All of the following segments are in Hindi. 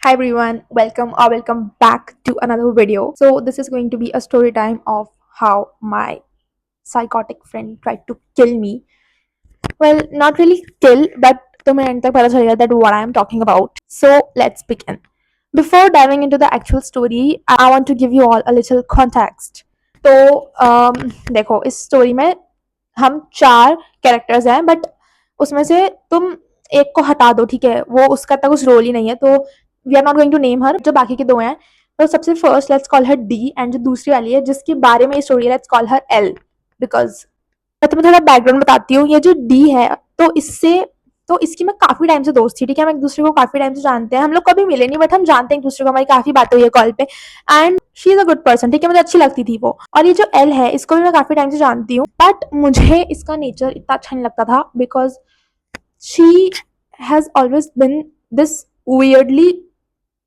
Hi everyone, welcome back to another video. So this is going to be a story time of how my psychotic friend tried to kill me. Well, not really kill, but तुम्हें end तक पता चलेगा that what I am talking about. So let's begin. Before diving into the actual story, I want to give you all a little context. तो देखो इस स्टोरी में हम 4 कैरेक्टर्स हैं बट उसमें से तुम एक को हटा दो, ठीक है? वो उसका इतना कुछ रोल ही नहीं है, तो we are not going to name her. जो बाकी के 2 हैं, तो सबसे first let's call her D and जो दूसरी वाली है जिसके बारे में ये स्टोरी है let's call her L because मैं तुम्हें थोड़ा बैकग्राउंड बताती हूँ। ये जो डी है तो इसकी मैं काफी टाइम से दोस्त थी, ठीक है? हम एक दूसरे को काफी टाइम से जानते हैं, हम लोग कभी मिले नहीं बट हम जानते हैं एक दूसरे को, हमारी काफी बातें हुई है कॉल पे and she is a good person, ठीक है? मुझे अच्छी लगती थी वो। और ये जो एल है इसको भी मैं काफी टाइम से जानती हूँ बट मुझे इसका नेचर इतना अच्छा नहीं लगता था because she has always been this weirdly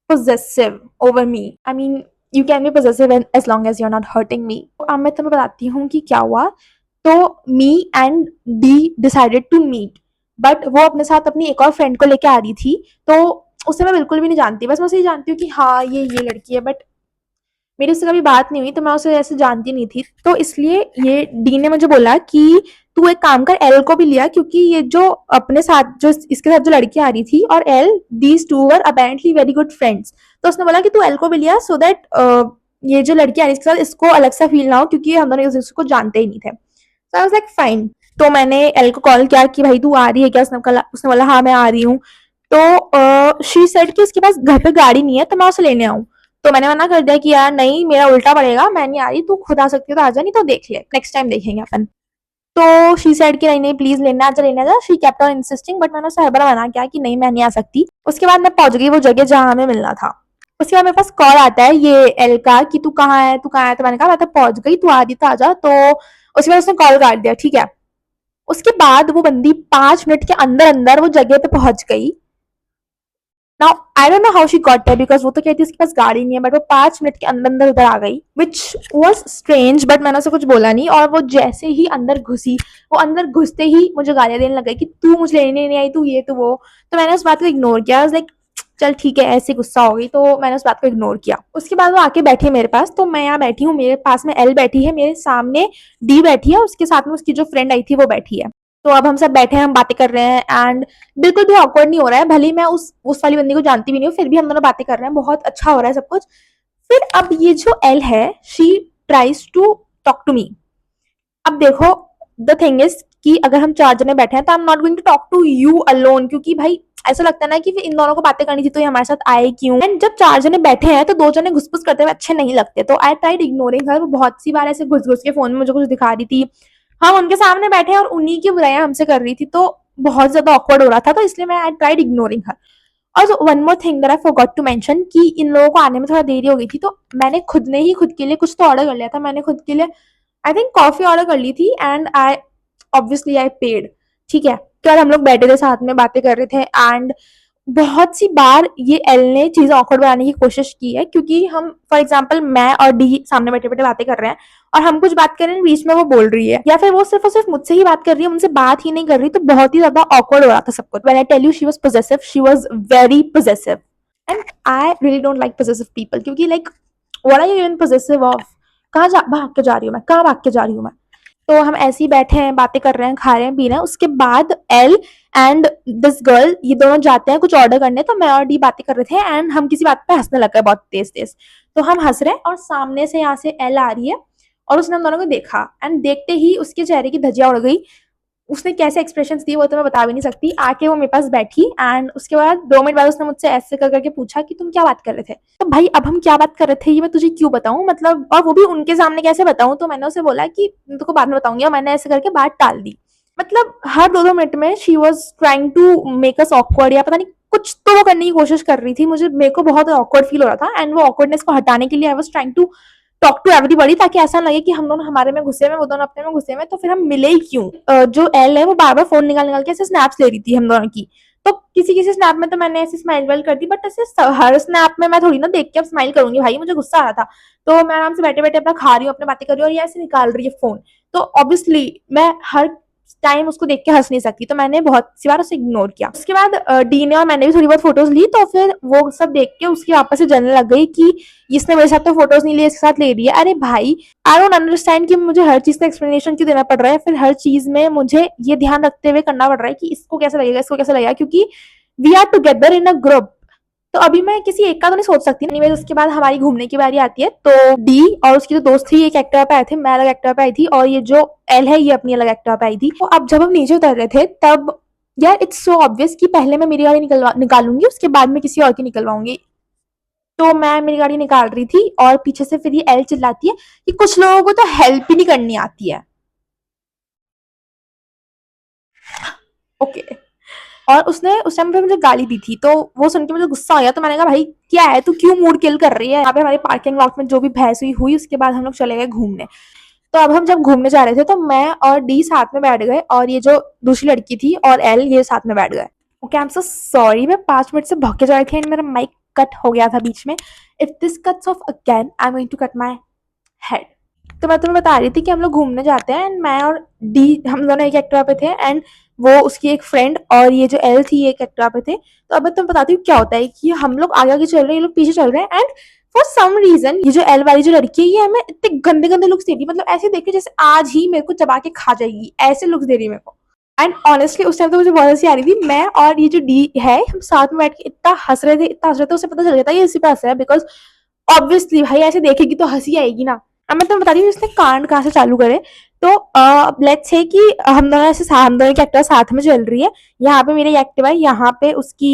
possessive over me. I mean, you can be possessive as long as you're not hurting me. अब मैं तुम्हें बताती हूँ कि क्या हुआ। तो me and D decided to meet but वो अपने साथ अपनी एक और फ्रेंड को लेके आ रही थी, तो उसे मैं बिल्कुल भी नहीं जानती, बस मैं उसे जानती हूँ कि हाँ ये लड़की है बट मेरी उससे कभी बात नहीं हुई, तो मैं उसे ऐसे जानती नहीं थी। तो इसलिए ये डी ने मुझे बोला कि तू एक काम कर, एल को भी लिया क्योंकि ये जो अपने साथ जो इसके साथ जो लड़की आ रही थी और L these two were apparently very good friends, तो उसने बोला कि तू एल को भी लिया सो दैट ये जो लड़की आ रही है इसके साथ इसको अलग सा फील ना हो क्योंकि हम दोनों एक दूसरे को जानते ही नहीं थे। सो आई वाज लाइक फाइन। तो मैंने एल को कॉल किया कि भाई तू आ रही है क्या? उसने बोला हाँ मैं आ रही हूँ। तो शी सेड कि उसके पास घर पे गाड़ी नहीं है तो मैं उसे लेने आऊँ। तो मैंने मना कर दिया कि यार नहीं, मेरा उल्टा पड़ेगा, मैं नहीं आ रही, तू खुद आ सकती है तो आ जा, नहीं तो देख ले, नेक्स्ट टाइम देखेंगे अपन। तो शी सेड कि नहीं नहीं प्लीज लेने आ जा। She kept on insisting but मैंने उसे हर बार मना किया कि नहीं मैं नहीं आ सकती। उसके बाद मैं पहुंच गई वो जगह जहां हमें मिलना था। उसके बाद मेरे पास कॉल आता है ये एल का कि तू कहाँ है, तू कहाँ है? तो मैंने कहा मैं तो पहुंच गई, तू आ रही तो आ जा। तो उसके बाद उसने कॉल काट दिया, ठीक है? उसके बाद वो बंदी 5 मिनट के अंदर अंदर वो जगह पे पहुंच गई। Now I don't know how she got there because वो तो कहती है उसके पास गाड़ी नहीं है बट वो 5 मिनट के अंदर अंदर उधर आ गई विच वॉज स्ट्रेंज बट मैंने उसे कुछ बोला नहीं। और वो जैसे ही अंदर घुसी, वो अंदर घुसते ही मुझे गालियां देने लग गई कि तू मुझे लेने नहीं आई, तू ये तू वो। तो मैंने उस बात को इग्नोर किया, लाइक चल ठीक है, ऐसे गुस्सा हो गई तो मैंने उस बात को इग्नोर किया। उसके बाद वो आके बैठी मेरे पास, तो मैं यहाँ बैठी हूँ, मेरे पास में एल बैठी है, मेरे सामने डी बैठी है, उसके साथ में उसकी जो फ्रेंड आई थी वो बैठी है। तो अब हम सब बैठे हैं, हम बातें कर रहे हैं एंड बिल्कुल भी ऑकवर्ड नहीं हो रहा है। भले ही मैं उस वाली बंदी को जानती भी नहीं हूँ, फिर भी हम दोनों बातें कर रहे हैं, बहुत अच्छा हो रहा है सब कुछ। फिर अब ये जो एल है she tries to talk to me. अब देखो द थिंग इज कि अगर हम 4 जने बैठे हैं तो I am not going to talk to you alone, क्योंकि भाई ऐसा लगता है ना कि इन दोनों को बातें करनी थी तो ये हमारे साथ आए क्यों। एंड जब 4 जने बैठे हैं तो 2 जने घुसपुस करते हुए अच्छे नहीं लगते, तो आई ट्राइड इग्नोरिंग हर। वो बहुत सी बार ऐसे घुस घुस के फोन में मुझे कुछ दिखा रही थी, हम उनके सामने बैठे हैं और उन्हीं की बुराइयां हमसे कर रही थी, तो बहुत ज्यादा ऑकवर्ड हो रहा था, तो इसलिए मैं आई ट्राइड इग्नोरिंग हर। और one more thing that I forgot to mention कि इन लोगों को आने में थोड़ा देरी हो गई थी, तो मैंने खुद ने ही खुद के लिए कुछ तो ऑर्डर कर लिया था। मैंने खुद के लिए आई थिंक कॉफी ऑर्डर कर ली थी and I obviously I paid, ठीक है? तो यार हम लोग बैठे थे साथ में बातें कर रहे थे एंड बहुत सी बार ये एल ने चीजें ऑकवर्ड बनाने की कोशिश की है क्योंकि हम फॉर एग्जाम्पल मैं और डी सामने बैठे बैठे बातें कर रहे हैं और हम कुछ बात कर रहे हैं, बीच में वो बोल रही है या फिर वो सिर्फ और सिर्फ मुझसे ही बात कर रही है, मुझसे बात ही नहीं कर रही, तो बहुत ही ज्यादा ऑकवर्ड हो रहा था सब कुछ। When I tell you she was possessive, she was very possessive and I really don't like possessive people क्योंकि like what are you even possessive of? कहाँ भाग के जा रही हूँ मैं, कहाँ भाग के जा रही हूँ मैं? तो हम ऐसे ही बैठे हैं, बातें कर रहे हैं, खा रहे हैं, पी रहे हैं। उसके बाद एल एंड दिस गर्ल ये दोनों जाते हैं कुछ ऑर्डर करने, तो मैं और डी बातें कर रहे थे एंड हम किसी बात पे हंसने लग गए बहुत तेज तेज। तो हम हंस रहे हैं और सामने से यहाँ से एल आ रही है और उसने हम दोनों को देखा एंड देखते ही उसके चेहरे की धज्जियां उड़ गई। उसने कैसे एक्सप्रेशंस दिए वो तो मैं बता भी नहीं सकती। आके वो मेरे पास बैठी एंड उसके बाद 2 मिनट बाद उसने मुझसे ऐसे कर करके पूछा कि तुम क्या बात कर रहे थे? तो भाई अब हम क्या बात कर रहे थे ये मैं तुझे क्यों बताऊं, मतलब, और वो भी उनके सामने कैसे बताऊं? तो मैंने उसे बोला कि तुमको बाद में बताऊंगी और मैंने ऐसे करके बात टाल दी। मतलब हर 2-2 मिनट में she was trying to make us awkward या पता नहीं कुछ तो वो करने की कोशिश कर रही थी। मेरे को बहुत ऑकवर्ड फील हो रहा था एंड वो ऑकवर्डनेस को हटाने के लिए I was trying to talk to everybody ताकि ऐसा लगे कि हम दोनों हमारे में घुसे में, वो दोनों अपने में घुसे में, तो फिर हम मिले ही क्यों? जो एल है वो बार बार फोन निकाल निकाल के ऐसे स्नैप्स ले रही थी हम दोनों की। तो किसी किसी स्नैप में तो मैंने ऐसे स्माइल वाइल कर दी बट ऐसे हर स्नैप में मैं थोड़ी ना देख के अब स्माइल करूंगी, भाई मुझे गुस्सा आ रहा था। तो मैं आराम से बैठे बैठे अपना खा रही हूँ, अपने बातें कर रही हूँ और ये ऐसे निकाल रही है फोन। तो ऑब्वियसली मैं हर टाइम उसको देख के हंस नहीं सकती, तो मैंने बहुत सी बार उसे इग्नोर किया। उसके बाद डी ने और मैंने भी थोड़ी बहुत फोटोज ली, तो फिर वो सब देख के उसकी वापस से जलने लग गई कि इसने मेरे साथ तो फोटोज नहीं ली, इसके साथ ले रही है। अरे भाई, आई डोंट अंडरस्टैंड कि मुझे हर चीज का एक्सप्लेनेशन क्यों देना पड़ रहा है, फिर हर चीज में मुझे ये ध्यान रखते हुए करना पड़ रहा है कि इसको कैसे लगेगा, इसको कैसे लगेगा, क्योंकि we are together in a group. तो अभी मैं किसी एक का तो नहीं सोच सकती। एनीवेज, उसके बाद हमारी घूमने की बारी आती है, तो डी और उसकी जो दोस्त थी एक एक्टिवा पे आए थे, मैं अलग एक्टिवा पे आई थी, और ये जो एल है ये अपनी अलग एक्टिवा पे आई थी। तो अब जब हम नीचे उतर रहे थे तब यार इट्स सो ऑब्वियस कि पहले मैं मेरी गाड़ी निकालूंगी, उसके बाद में किसी और की निकलवाऊंगी। तो मैं मेरी गाड़ी निकाल रही थी और पीछे से फिर ये एल चिल्लाती है कि कुछ लोगों को तो हेल्प ही नहीं करनी आती है। ओके। और उसने उस टाइम पे मुझे गाली दी थी, तो वो सुन के मुझे गुस्सा आ गया। तो मैंने कहा भाई क्या है, तू क्यों मूड किल कर रही है। यहाँ पे हमारे पार्किंग लॉट में जो भी बहस हुई उसके बाद हम लोग चले गए घूमने। तो अब हम जब घूमने जा रहे थे तो मैं और डी साथ में बैठ गए, और ये जो दूसरी लड़की थी और एल ये साथ में बैठ गए। Okay, I am so sorry, मैं 5 मिनट से भौंके जा रही थी एंड मेरा माइक कट हो गया था बीच में। If this cuts off again I am going to cut my head. तो मैं तुम्हें बता रही थी कि हम लोग घूमने जाते हैं एंड मैं और डी हम दोनों एक एक्टिवा पे थे, एंड वो उसकी एक फ्रेंड और ये जो एल थी एक एक्टिवा पे थे। तो अब मैं तुम्हें बताती हूँ क्या होता है कि हम लोग आगे आगे चल रहे हैं, ये लोग पीछे चल रहे हैं, एंड फॉर सम रीजन ये जो एल वाली जो लड़की है ये हमें इतने गंदे गंदे लुक्स दे रही है, मतलब ऐसे देख के जैसे आज ही मेरे को चबा के खा जाएगी, ऐसे लुक्स दे रही है मेरे को। एंड ऑनेस्टली उस टाइम तो मुझे बहुत हंसी आ रही थी। मैं और ये जो डी है हम साथ में बैठ के इतना हंस रहे थे, इतना हंस रहे थे, उसे पता चल गया था ये इसी पे हंस रहा है, बिकॉज ऑब्वियसली भाई ऐसे देखेगी तो हंसी आएगी ना। अब मैं तुम्हें बता रही हूँ इसने कांड कहाँ से चालू करे। तो लेट्स से कि हम दोनों की एक्टिवा साथ में चल रही है। यहाँ पे मेरी एक्टिवा है, यहाँ पे उसकी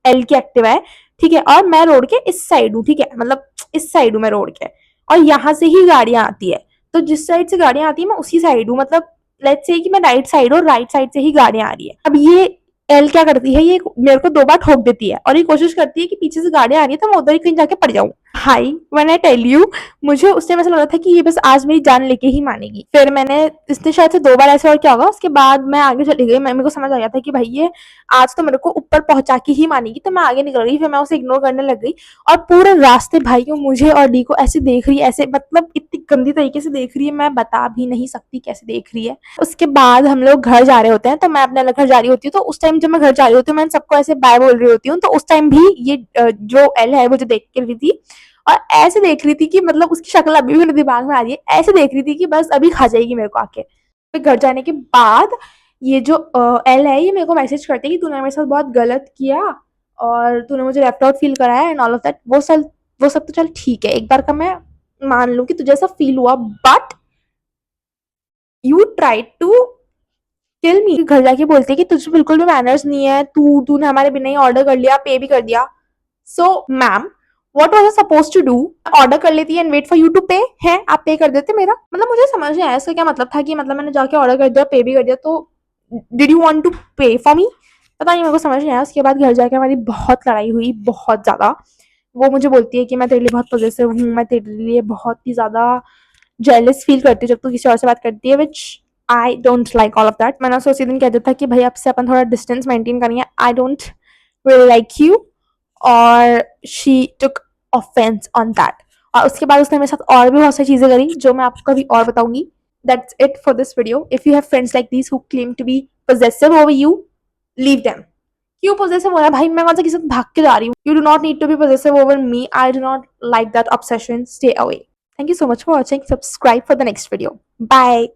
एल की एक्टिवा है, ठीक है। और मैं रोड के इस साइड हूँ, ठीक है, मतलब इस साइड हूँ मैं रोड के, और यहाँ से ही गाड़ियां आती है। तो जिस साइड से गाड़ियां आती है मैं उसी साइड हूँ, मतलब लेट्स से कि मैं राइट साइड हूँ, राइट साइड से ही गाड़ियां आ रही है। अब ये एल क्या करती है, ये मेरे को 2 बार ठोक देती है और ये कोशिश करती है कि पीछे से गाड़ियां आ रही है तो मैं उधर ही कहीं जाके पड़ जाऊं। Hi when I tell you, मुझे उस टाइम ऐसा लग रहा था कि ये बस आज मेरी जान लेके ही मानेगी। फिर मैंने इसने शायद से 2 बार ऐसे और क्या होगा, उसके बाद मैं आगे चली गई। मेरे को समझ आ गया था कि भाई ये आज तो मेरे को ऊपर पहुंचा के ही मानेगी, तो मैं आगे निकल गई। फिर मैं उसे इग्नोर करने लग गई, और पूरे रास्ते भाइयों मुझे और डी को ऐसे देख रही है, ऐसे मतलब इतनी गंदी तरीके से देख रही है, मैं बता भी नहीं सकती कैसे देख रही है। उसके बाद हम लोग घर जा रहे होते हैं, तो मैं अपने अलग घर जा रही होती हूँ। तो उस टाइम जब मैं घर जा रही होती हूँ मैं सबको ऐसे बाय बोल रही होती हूँ, तो उस टाइम भी ये जो एल है वो जो देख के रही थी, और ऐसे देख रही थी कि मतलब उसकी शक्ल अभी भी मेरे दिमाग में आ रही है। ऐसे देख रही थी कि बस अभी खा जाएगी मेरे को आके। फिर घर जाने के बाद ये जो एल है ये मेरे को मैसेज करती है कि तूने मेरे साथ बहुत गलत किया और तूने मुझे लेफ्ट आउट फील कराया एंड ऑल ऑफ दैट। वो सब तो चल ठीक है, एक बार का मैं मान लूं कि तुझे ऐसा फील हुआ, but you try to kill me. घर जाके बोलते है कि तुझे बिल्कुल भी मैनर्स नहीं है, तूने हमारे बिना ही ऑर्डर कर लिया, पे भी कर दिया। So ma'am, what was I suppose to do? Order कर लेती and wait for you to pay. है आप पे कर देते मेरा, मतलब मुझे समझ नहीं आया इसका क्या मतलब था, कि मतलब मैंने जाके ऑर्डर कर दिया, पे भी कर दिया, तो डिड यू वांट टू पे फॉर मी? पता नहीं, मेरे को समझ नहीं आया। उसके बाद घर जाके हमारी बहुत लड़ाई हुई, बहुत ज्यादा। वो मुझे बोलती है कि मैं तेरे लिए बहुत पॉजेसिव हूँ, मैं तेरे लिए बहुत ही ज्यादा जेलस फील करती हूँ जब तू किसी और से बात करती है, which I don't like all of that. मैंने उसे उसी दिन कह दिया था कि भाई आपसे अपन थोड़ा डिस्टेंस मेंटेन करेंगे, I don't really like you, और she took offence on that. और उसके बाद उसने मेरे साथ और भी बहुत सारी चीजें करी जो मैं आपको कभी और बताऊंगी। That's it for this video. If you have friends like these who claim to be possessive over you, leave them. क्यों possessive हो रहा है भाई, मैं कौन सा किसी को भाग के जा रही हूँ? You do not need to be possessive over me. I do not like that obsession. Stay away. Thank you so much for watching. Subscribe for the next video. Bye.